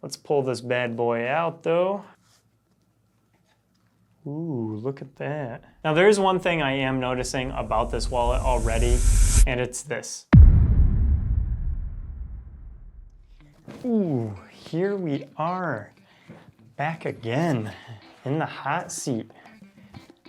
Let's pull this bad boy out though. Ooh, look at that. Now there's one thing I am noticing about this wallet already, and it's this. Ooh, here we are, back again in the hot seat.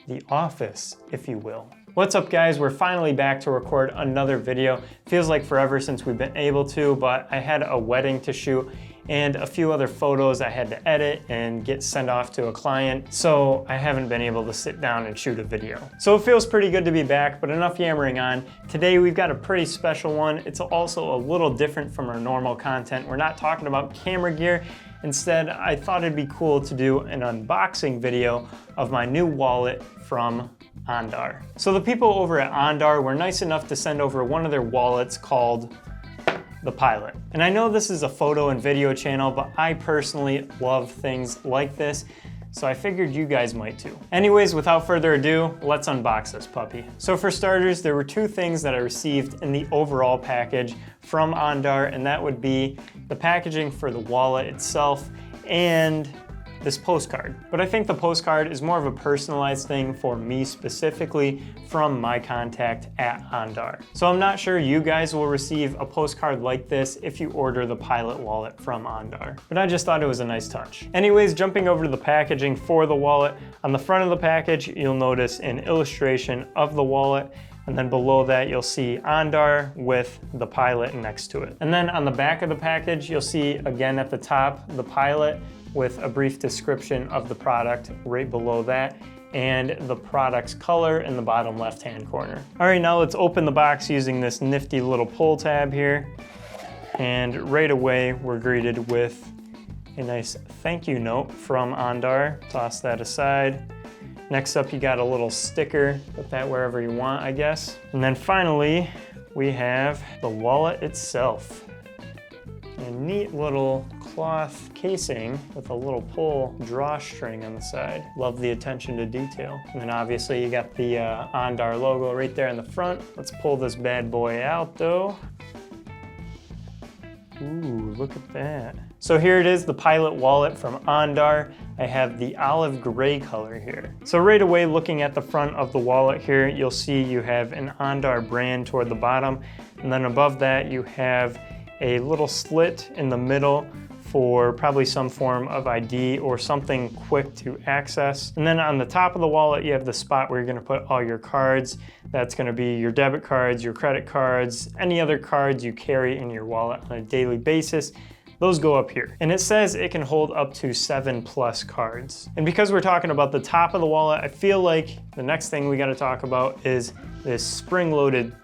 The office, if you will. What's up guys, we're finally back to record another video. Feels like forever since we've been able to, but I had a wedding to shoot and a few other photos I had to edit and get sent off to a client, so I haven't been able to sit down and shoot a video. So it feels pretty good to be back, but enough yammering on. Today we've got a pretty special one. It's also a little different from our normal content. We're not talking about camera gear. Instead, I thought it'd be cool to do an unboxing video of my new wallet from Andar. So the people over at Andar were nice enough to send over one of their wallets called the Pilot. And I know this is a photo and video channel, but I personally love things like this, so I figured you guys might too. Anyways, without further ado, let's unbox this puppy. So for starters, there were two things that I received in the overall package from Andar, and that would be the packaging for the wallet itself and this postcard. But I think the postcard is more of a personalized thing for me specifically from my contact at Andar. So I'm not sure you guys will receive a postcard like this if you order the Pilot wallet from Andar, but I just thought it was a nice touch. Anyways, jumping over to the packaging for the wallet, on the front of the package, you'll notice an illustration of the wallet, and then below that you'll see Andar with the Pilot next to it. And then on the back of the package, you'll see again at the top, the Pilot with a brief description of the product right below that, and the product's color in the bottom left-hand corner. All right, now let's open the box using this nifty little pull tab here. And right away, we're greeted with a nice thank you note from Andar. Toss that aside. Next up, you got a little sticker. Put that wherever you want, I guess. And then finally, we have the wallet itself. A neat little cloth casing with a little pull drawstring on the side. Love the attention to detail. And then obviously you got the Andar logo right there in the front. Let's pull this bad boy out though. Ooh, look at that. So here it is, the Pilot wallet from Andar. I have the olive gray color here. So right away, looking at the front of the wallet here, you'll see you have an Andar brand toward the bottom. And then above that, you have a little slit in the middle for probably some form of ID or something quick to access. And then on the top of the wallet, you have the spot where you're gonna put all your cards. That's gonna be your debit cards, your credit cards, any other cards you carry in your wallet on a daily basis. Those go up here. And it says it can hold up to 7+ cards. And because we're talking about the top of the wallet, I feel like the next thing we gotta talk about is this spring-loaded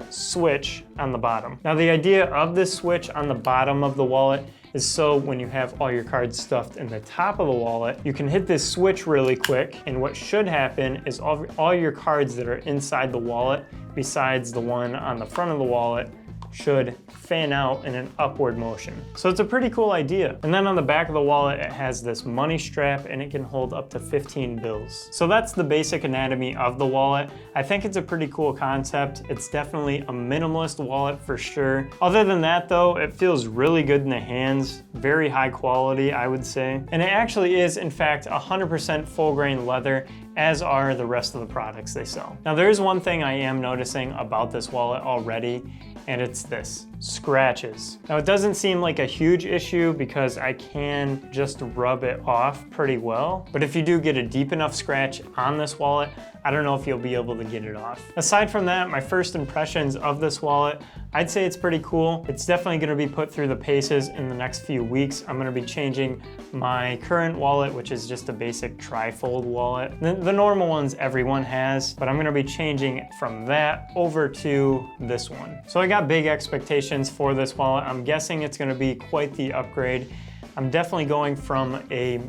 switch on the bottom. Now the idea of this switch on the bottom of the wallet is so when you have all your cards stuffed in the top of the wallet, you can hit this switch really quick, and what should happen is all your cards that are inside the wallet, besides the one on the front of the wallet, should fan out in an upward motion. So it's a pretty cool idea. And then on the back of the wallet, it has this money strap and it can hold up to 15 bills. So that's the basic anatomy of the wallet. I think it's a pretty cool concept. It's definitely a minimalist wallet for sure. Other than that though, it feels really good in the hands. Very high quality, I would say. And it actually is in fact 100% full grain leather, as are the rest of the products they sell. Now there is one thing I am noticing about this wallet already, and it's this, scratches. Now it doesn't seem like a huge issue because I can just rub it off pretty well, but if you do get a deep enough scratch on this wallet, I don't know if you'll be able to get it off. Aside from that, my first impressions of this wallet, I'd say it's pretty cool. It's definitely gonna be put through the paces in the next few weeks. I'm gonna be changing my current wallet, which is just a basic tri-fold wallet. The normal ones everyone has, but I'm gonna be changing from that over to this one. So I got big expectations for this wallet. I'm guessing it's gonna be quite the upgrade. I'm definitely going from a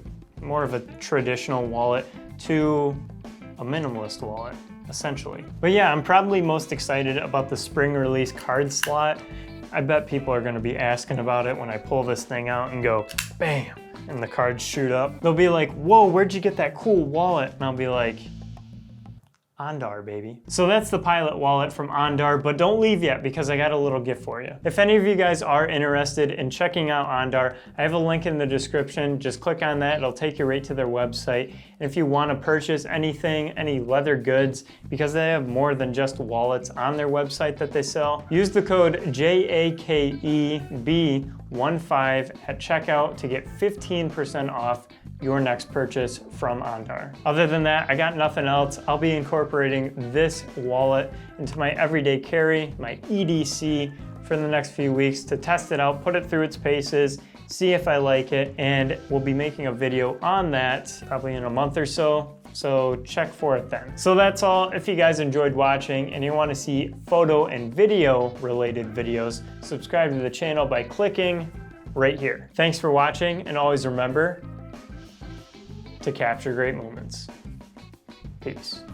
more of a traditional wallet to a minimalist wallet, essentially. But yeah, I'm probably most excited about the spring release card slot. I bet people are gonna be asking about it when I pull this thing out and go, bam, and the cards shoot up. They'll be like, whoa, where'd you get that cool wallet? And I'll be like, Andar, baby. So that's the Pilot wallet from Andar, but don't leave yet because I got a little gift for you. If any of you guys are interested in checking out Andar, I have a link in the description. Just click on that, it'll take you right to their website. And if you want to purchase anything, any leather goods, because they have more than just wallets on their website that they sell, use the code JAKEB15 at checkout to get 15% off your next purchase from Andar. Other than that, I got nothing else. I'll be incorporating this wallet into my everyday carry, my EDC, for the next few weeks to test it out, put it through its paces, see if I like it, and we'll be making a video on that probably in a month or so. So check for it then. So that's all. If you guys enjoyed watching and you want to see photo and video related videos, subscribe to the channel by clicking right here. Thanks for watching, and always remember to capture great moments. Peace.